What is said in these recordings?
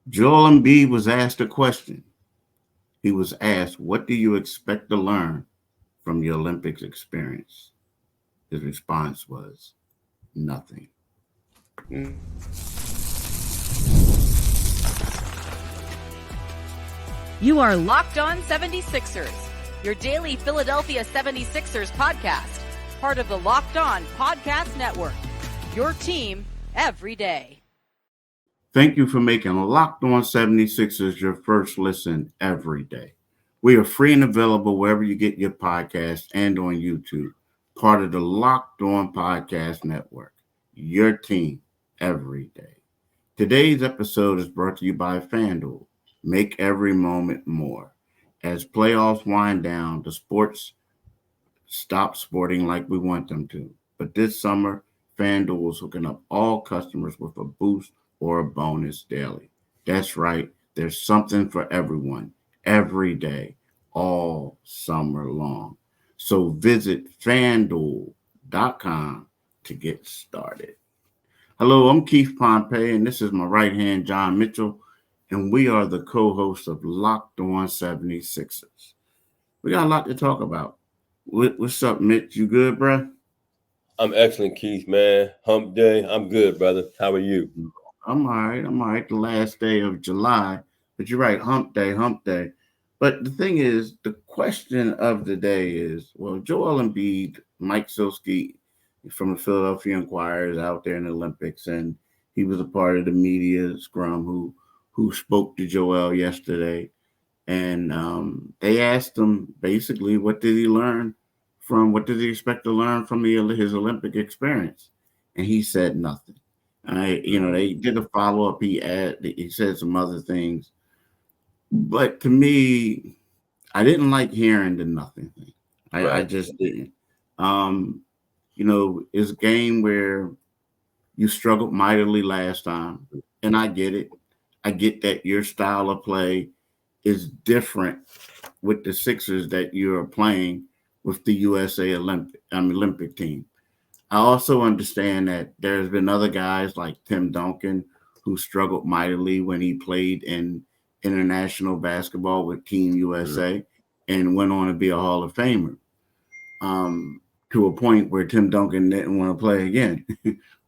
Joel Embiid was asked a question. He was asked, "What do you expect to learn from your Olympics experience?" His response was, "Nothing." You are Locked On 76ers, your daily Philadelphia 76ers podcast, part of the Locked On Podcast Network, your team every day. Thank you for making Locked On 76ers your first listen every day. We are free and available wherever you get your podcasts and on YouTube, part of the Locked On Podcast Network, your team every day. Today's episode is brought to you by FanDuel. Make every moment more. As playoffs wind down, the sports stop sporting like we want them to. But this summer, FanDuel is hooking up all customers with a boost or a bonus daily. That's right, there's something for everyone, every day, all summer long. So visit fanduel.com to get started. Hello, I'm Keith Pompey, and this is my right hand, John Mitchell, and we are the co hosts of Locked On 76ers. We got a lot to talk about. What's up, Mitch? You good, bro? I'm excellent, Keith, man. Hump day. I'm good, brother. How are you? I'm all right. I'm all right. The last day of July. But you're right. Hump day, hump day. But the thing is, the question of the day is, well, Joel Embiid, Mike Silsky from the Philadelphia Inquirer is out there in the Olympics, and he was a part of the media scrum who spoke to Joel yesterday. And they asked him basically, what did he learn from, what did he expect to learn from his Olympic experience? And he said nothing. They did a follow up. He said some other things, but to me, I didn't like hearing the nothing thing. I just didn't. It's a game where you struggled mightily last time, and I get it. I get that your style of play is different with the Sixers that you're playing with the USA Olympic team. I also understand that there's been other guys like Tim Duncan who struggled mightily when he played in international basketball with Team USA and went on to be a Hall of Famer. To a point where Tim Duncan didn't want to play again.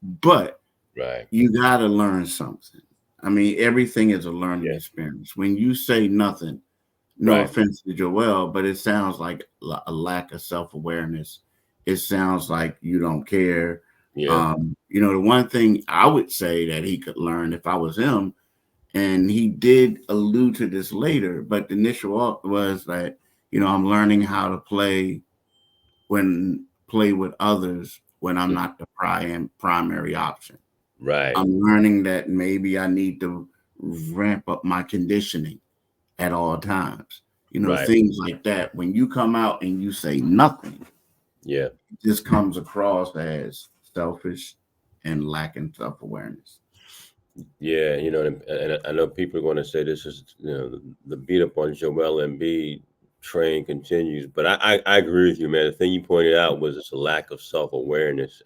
But you got to learn something. I mean, everything is a learning experience. When you say nothing, no offense to Joel, but it sounds like a lack of self-awareness. It sounds like you don't care. Yeah. The one thing I would say that he could learn if I was him, and he did allude to this later, but the initial was that, I'm learning how to play with others when I'm not the primary option. Right. I'm learning that maybe I need to ramp up my conditioning at all times. Things like that. When you come out and you say nothing, it just comes across as selfish and lacking self-awareness. Yeah, and I know people are going to say this is, the beat up on Joel Embiid train continues, but I agree with you, man. The thing you pointed out was it's a lack of self-awareness.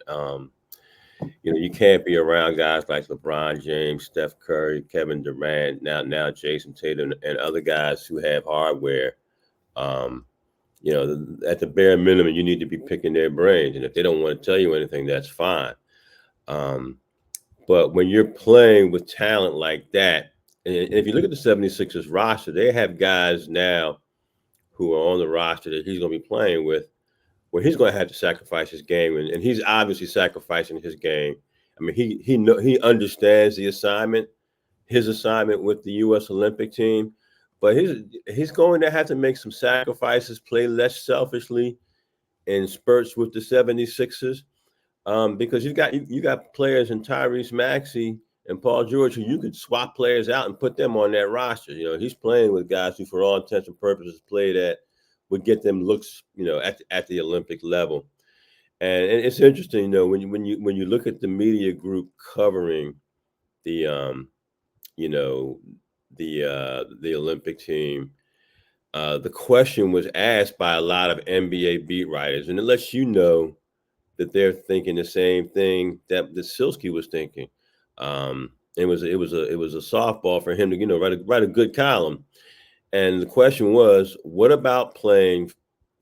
You can't be around guys like LeBron James, Steph Curry, Kevin Durant, now Jason Tatum, and other guys who have hardware. At the bare minimum, you need to be picking their brains, and if they don't want to tell you anything, that's fine. But when you're playing with talent like that, and if you look at the 76ers roster, they have guys now who are on the roster that he's going to be playing with, where he's going to have to sacrifice his game, and he's obviously sacrificing his game. I mean, he understands his assignment with the U.S. Olympic team, but he's going to have to make some sacrifices, play less selfishly in spurts with the 76ers, because you got players in Tyrese Maxey and Paul George who you could swap players out and put them on that roster. He's playing with guys who, for all intents and purposes, would get them looks, at the Olympic level. And it's interesting, when you look at the media group covering the the Olympic team, the question was asked by a lot of NBA beat writers, and it lets you know that they're thinking the same thing that Silsky was thinking. It was a softball for him to write a good column. And the question was, what about playing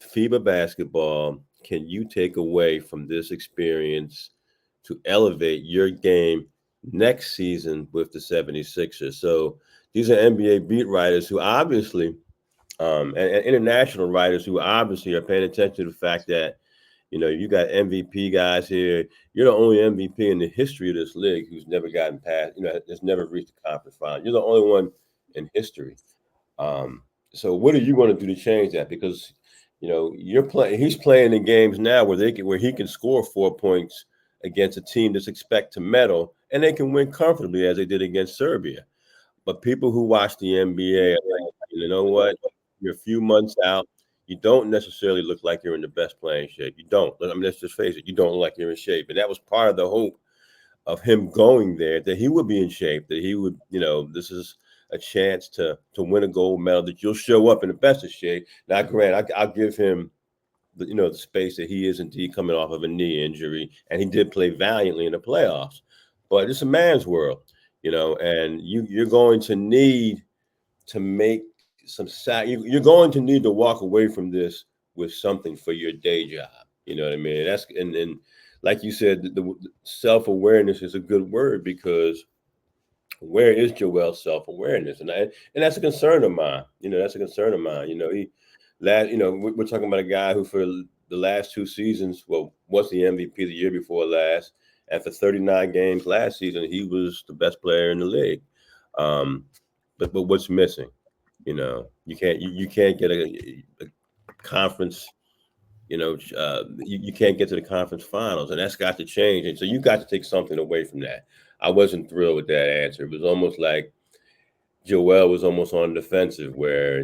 FIBA basketball can you take away from this experience to elevate your game next season with the 76ers? So these are NBA beat writers who obviously, and international writers who obviously are paying attention to the fact that, you got MVP guys here. You're the only MVP in the history of this league who's never gotten past, has never reached the conference final. You're the only one in history. So what are you going to do to change that? Because he's playing in games now where he can score 4 points against a team that's expect to medal, and they can win comfortably as they did against Serbia. But people who watch the NBA are like, you know what? You're a few months out. You don't necessarily look like you're in the best playing shape. You don't. I mean, let's just face it. You don't look like you're in shape. And that was part of the hope of him going there, that he would be in shape, that he would, this is a chance to win a gold medal, that you'll show up in the best of shape. Now, granted, I'll give him the space that he is indeed coming off of a knee injury, and he did play valiantly in the playoffs. But it's a man's world, and you're going to need to make some you're going to need to walk away from this with something for your day job. You know what I mean? That's and like you said, the self-awareness is a good word, because where is Joel's self-awareness? And that's a concern of mine. That's a concern of mine. We're talking about a guy who for the last 2 seasons, was the MVP the year before last, and for 39 games last season, he was the best player in the league. But what's missing? You can't get a conference. You can't get to the conference finals, and that's got to change. And so you got to take something away from that. I wasn't thrilled with that answer. It was almost like Joel was almost on the defensive, where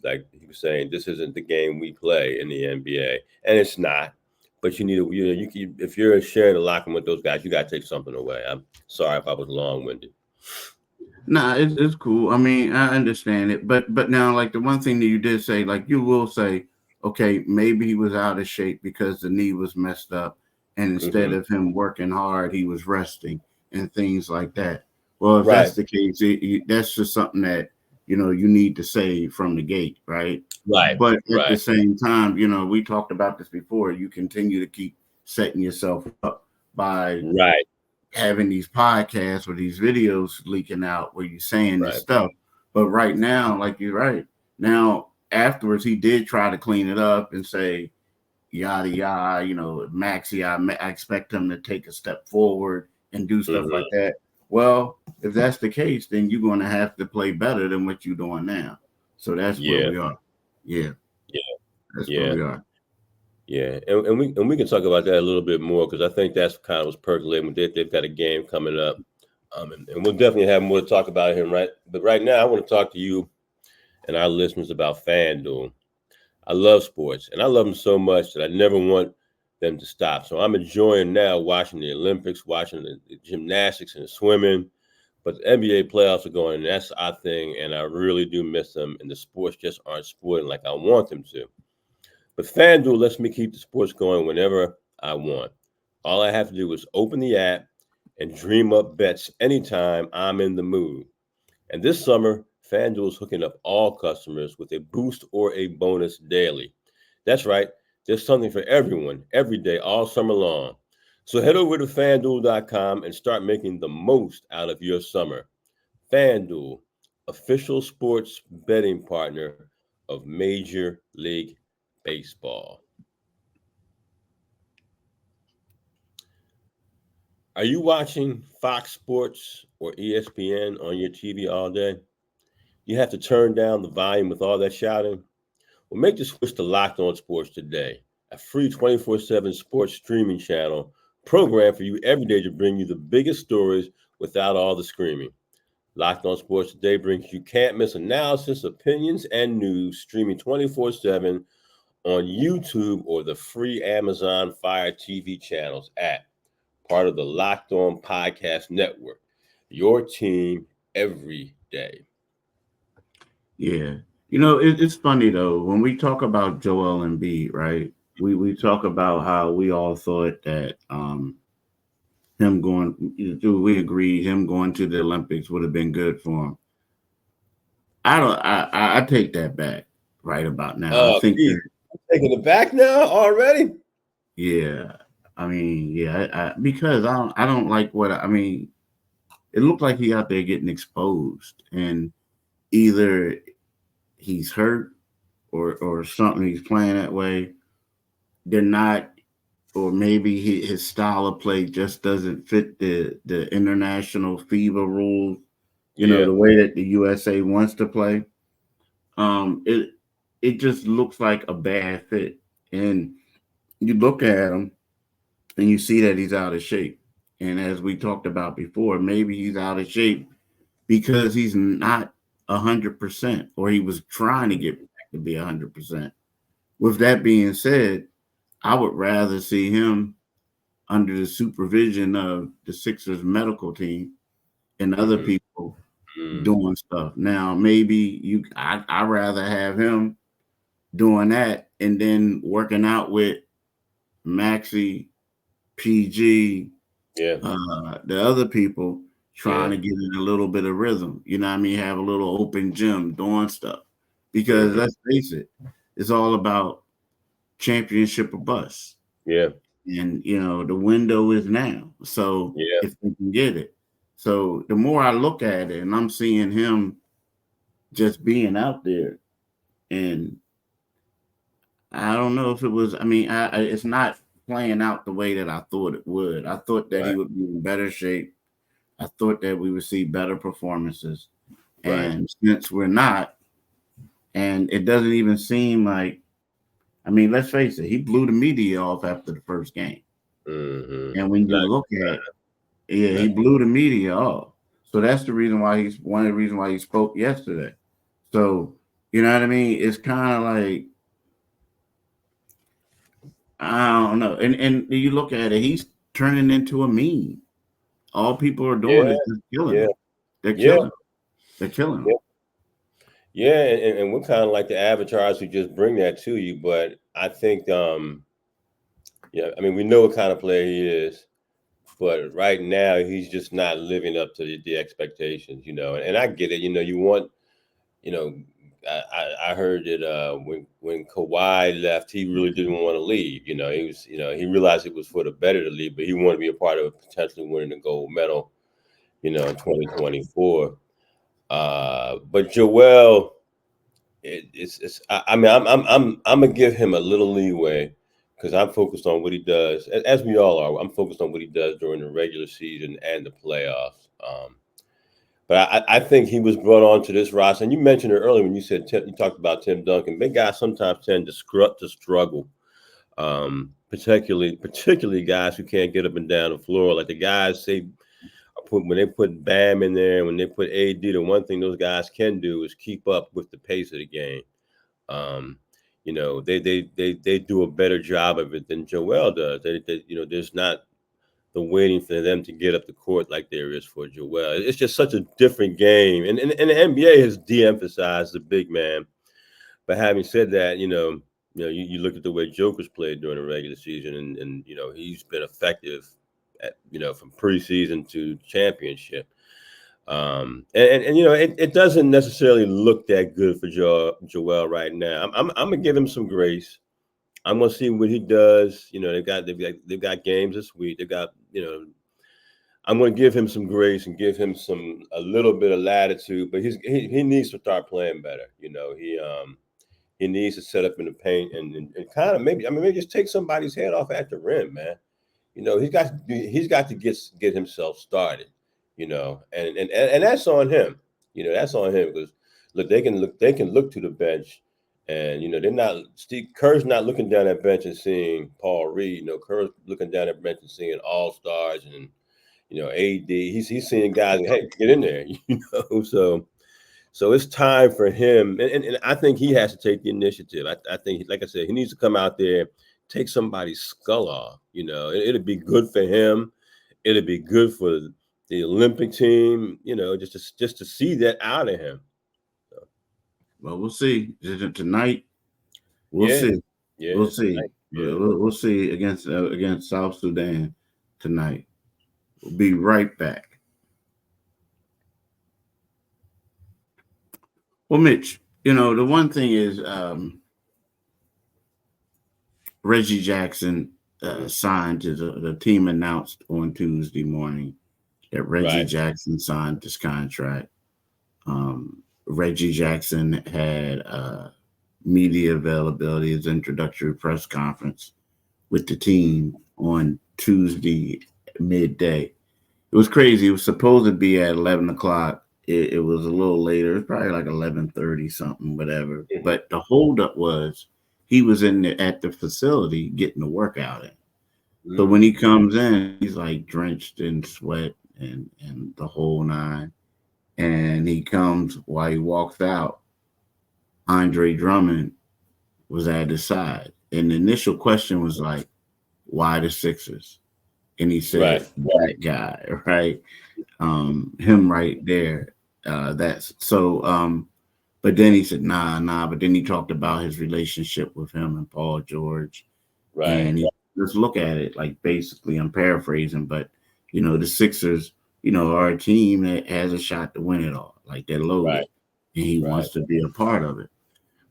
like he was saying, this isn't the game we play in the NBA, and it's not. But you need to, if you're sharing the locker room with those guys, you got to take something away. I'm sorry if I was long-winded. Nah, it's cool. I mean, I understand it, but now, like, the one thing that you did say, like, you will say, okay, maybe he was out of shape because the knee was messed up, and instead of him working hard, he was resting and things like that. Well, if that's the case, that's just something that you need to say from the gate, right? Right. But at the same time, we talked about this before. You continue to keep setting yourself up by having these podcasts or these videos leaking out where you're saying this stuff. But right now, like you're right. Now, afterwards, he did try to clean it up and say, yada, yada, Maxey, I expect him to take a step forward and do stuff like that. Well, if that's the case, then you're going to have to play better than what you're doing now. So that's where we are. Yeah. That's where we are. Yeah, and we can talk about that a little bit more, because I think that's kind of what's percolating. They've got a game coming up, and we'll definitely have more to talk about him, right? But right now, I want to talk to you and our listeners about FanDuel. I love sports, and I love them so much that I never want them to stop. So I'm enjoying now watching the Olympics, watching the gymnastics and the swimming, but the NBA playoffs are going, and that's our thing, and I really do miss them, and the sports just aren't sporting like I want them to. But FanDuel lets me keep the sports going whenever I want. All I have to do is open the app and dream up bets anytime I'm in the mood. And this summer, FanDuel is hooking up all customers with a boost or a bonus daily. That's right. There's something for everyone, every day, all summer long. So head over to FanDuel.com and start making the most out of your summer. FanDuel, official sports betting partner of Major League Baseball. Are you watching Fox Sports or ESPN on your TV all day? You have to turn down the volume with all that shouting? Well, make the switch to Locked On Sports today, a free 24/7 sports streaming channel programmed for you every day to bring you the biggest stories without all the screaming. Locked On Sports Today brings you can't-miss analysis, opinions, and news streaming 24/7 on YouTube or the free Amazon Fire TV channels app, part of the Locked On Podcast Network. Your team every day. Yeah. It's funny, though, when we talk about Joel Embiid, right? We talk about how we all thought that him him going. We agree him going to the Olympics would have been good for him. I don't. I take that back right about now. I think Keith, taking it back now already. yeah. I mean, yeah. Because I don't like what I mean. It looked like he out there getting exposed, and either he's hurt or something. He's playing that way. They're not, or maybe his style of play just doesn't fit the international FIBA rules. Yeah. The way that the USA wants to play. It just looks like a bad fit, and you look at him and you see that he's out of shape. And as we talked about before, maybe he's out of shape because he's not 100%, or he was trying to get back to be 100%. With that being said, I would rather see him under the supervision of the Sixers medical team and other people doing stuff. Now, maybe I'd rather have him doing that and then working out with Maxi, PG, the other people trying to get in a little bit of rhythm. You know what I mean? Have a little open gym doing stuff. Because let's face it, it's all about championship or bust. Yeah. And the window is now. So if we can get it. So the more I look at it, and I'm seeing him just being out there, and I don't know if it was. I mean, it's not playing out the way that I thought it would. I thought that he would be in better shape. I thought that we would see better performances, and since we're not, and it doesn't even seem like. I mean, let's face it. He blew the media off after the first game, and when you look at it, he blew the media off. So that's the reason why he's one of the reasons why he spoke yesterday. So you know what I mean? It's kind of like. I don't know. And you look at it, he's turning into a meme. All people are doing is just killing him. They're killing him. They're killing him. Yeah, and we're kind of like the avatars who just bring that to you. But I think, I mean, we know what kind of player he is. But right now, he's just not living up to the expectations, And I get it. You want, I heard that when Kawhi left, he really didn't want to leave. He was, he realized it was for the better to leave, but he wanted to be a part of potentially winning the gold medal, in 2024. But Joel, I mean, I'm gonna give him a little leeway because I'm focused on what he does, as we all are. I'm focused on what he does during the regular season and the playoffs. But I think he was brought on to this roster, and you mentioned it earlier when you said you talked about Tim Duncan. Big guys sometimes tend to struggle, particularly guys who can't get up and down the floor, like the guys when they put Bam in there, when they put AD. The one thing those guys can do is keep up with the pace of the game. They do a better job of it than Joel does. There's not the waiting for them to get up the court like there is for Joel. It's just such a different game. And the NBA has de-emphasized the big man. But having said that, you look at the way Joker's played during the regular season, and he's been effective from preseason to championship. It doesn't necessarily look that good for Joel right now. I'm gonna give him some grace. I'm gonna see what he does. They've got games this week. They've got I'm gonna give him some grace and give him a little bit of latitude. But he needs to start playing better. He needs to set up in the paint and kind of maybe just take somebody's head off at the rim, man. He's got to get himself started. And that's on him. That's on him because look, they can look to the bench. And they're not. Steve Kerr's not looking down that bench and seeing Paul Reed. Kerr's looking down that bench and seeing all stars and AD. He's seeing guys. Hey, get in there. So it's time for him, and I think he has to take the initiative. I think, like I said, he needs to come out there, take somebody's skull off. It'll be good for him. It'll be good for the Olympic team. Just to see that out of him. Well, we'll see tonight. We'll see. Yeah, we'll see. Yeah, we'll see against South Sudan tonight. We'll be right back. Well, Mitch, the one thing is Reggie Jackson signed to the team announced on Tuesday morning that Reggie Jackson signed this contract. Reggie Jackson had media availability, his introductory press conference with the team on Tuesday midday. It was crazy. It was supposed to be at 11 o'clock. It was a little later. It was probably like 11:30 something, whatever. Mm-hmm. But the holdup was he was at the facility getting the workout in. Mm-hmm. So when he comes in, he's like drenched in sweat and the whole nine. And he comes, while he walks out, Andre Drummond was at his side. And the initial question was like, why the Sixers? And he said, that guy, right? Him right there. That's so. But then he said, nah. But then he talked about his relationship with him and Paul George. Right. And he just look at it like, basically, I'm paraphrasing, but the Sixers, are a team that has a shot to win it all. Like, they're loaded, and he wants to be a part of it.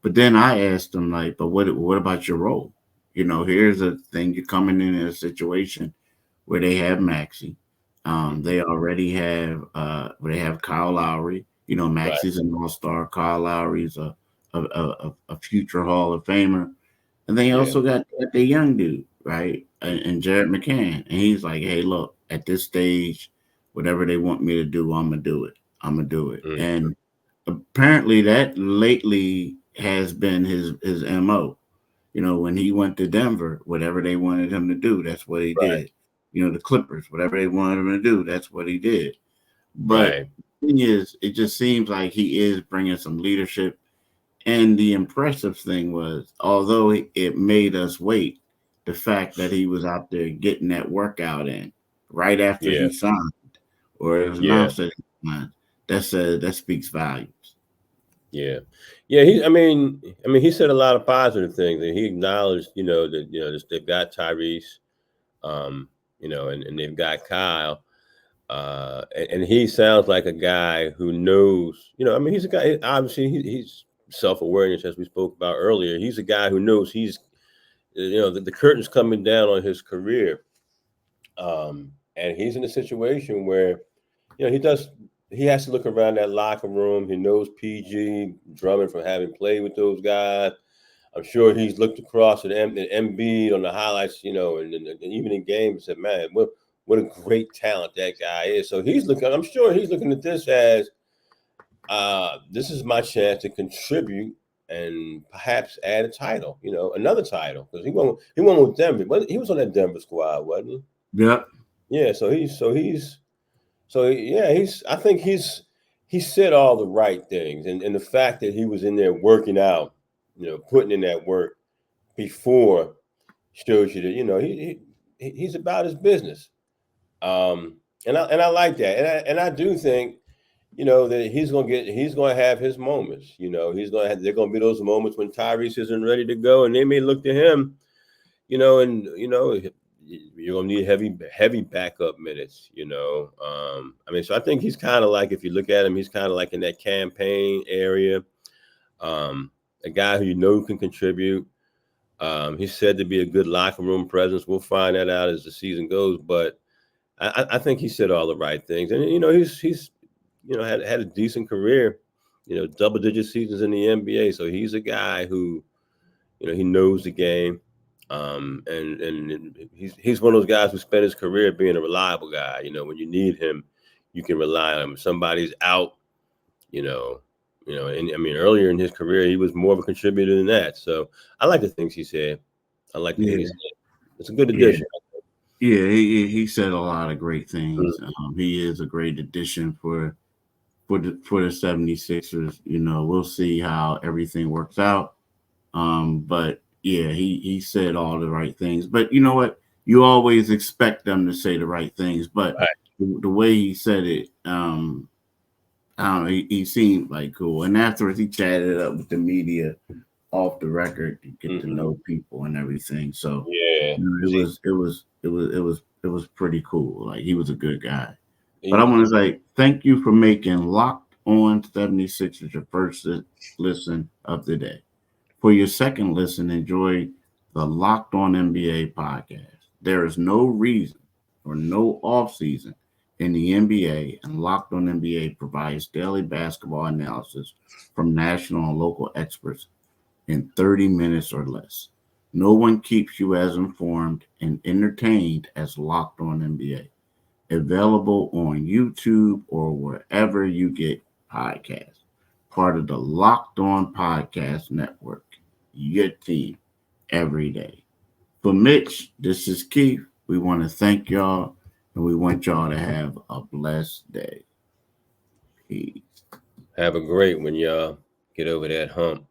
But then I asked him, like, but what about your role? Here's a thing: you're coming in a situation where they have Maxey. They already have they have Kyle Lowry. Maxey's an all-star. Kyle Lowry's a future Hall of Famer. And they also got the young dude, right? And Jared McCann. And he's like, hey, look, at this stage, whatever they want me to do, I'm going to do it. Mm-hmm. And apparently that lately has been his MO. When he went to Denver, whatever they wanted him to do, that's what he did. The Clippers, whatever they wanted him to do, that's what he did. But the thing is, it just seems like he is bringing some leadership. And the impressive thing was, although it made us wait, the fact that he was out there getting that workout in right after he signed, or it was announced that he signed, that speaks volumes. Yeah. He said a lot of positive things, and he acknowledged, that they've got Tyrese, and they've got Kyle, and he sounds like a guy who knows. He's a guy. Obviously, he's self-awareness, as we spoke about earlier. He's a guy who knows he's, the curtain's coming down on his career, and he's in a situation where, he has to look around that locker room. He knows PG Drummond from having played with those guys. I'm sure he's looked across at Embiid on the highlights, and even in games, and said, man, what a great talent that guy is. So I'm sure he's looking at this as, this is my chance to contribute and perhaps add a title, another title, because he won with Denver. But he was on that Denver squad, wasn't he? Yeah. Yeah. I think he said all the right things, and the fact that he was in there working out, putting in that work before shows you that he's about his business, and I like that, and I do think that he's gonna have his moments. They're gonna be those moments when Tyrese isn't ready to go, and they may look to him, you're gonna need heavy backup minutes, so I think he's kind of like, if you look at him, he's kind of like in that campaign area, a guy who can contribute. He's said to be a good locker room presence. We'll find that out as the season goes, but I think he said all the right things, and he's had a decent career, double-digit seasons in the NBA. So he's a guy who, he knows the game. And he's one of those guys who spent his career being a reliable guy. When you need him, you can rely on him. If somebody's out, and earlier in his career, he was more of a contributor than that. So I like the things he said. I like the things he said. It's a good addition. Yeah, he said a lot of great things. He is a great addition for the 76ers. We'll see how everything works out. But yeah, he said all the right things. But you know what? You always expect them to say the right things. But the way he said it, I don't know, he seemed like cool. And afterwards, he chatted up with the media off the record to get to know people and everything. So Yeah. It was pretty cool. Like, he was a good guy. But I You- want to say thank you for making Locked On 76ers your first listen of the day. For your second listen, enjoy the Locked On NBA podcast. There is no reason or no off season in the NBA, and Locked On NBA provides daily basketball analysis from national and local experts in 30 minutes or less. No one keeps you as informed and entertained as Locked On NBA. Available on YouTube or wherever you get podcasts. Part of the Locked On Podcast Network. Your team every day. For Mitch, this is Keith. We want to thank y'all and we want y'all to have a blessed day. Peace. Have a great one, y'all. Get over that hump.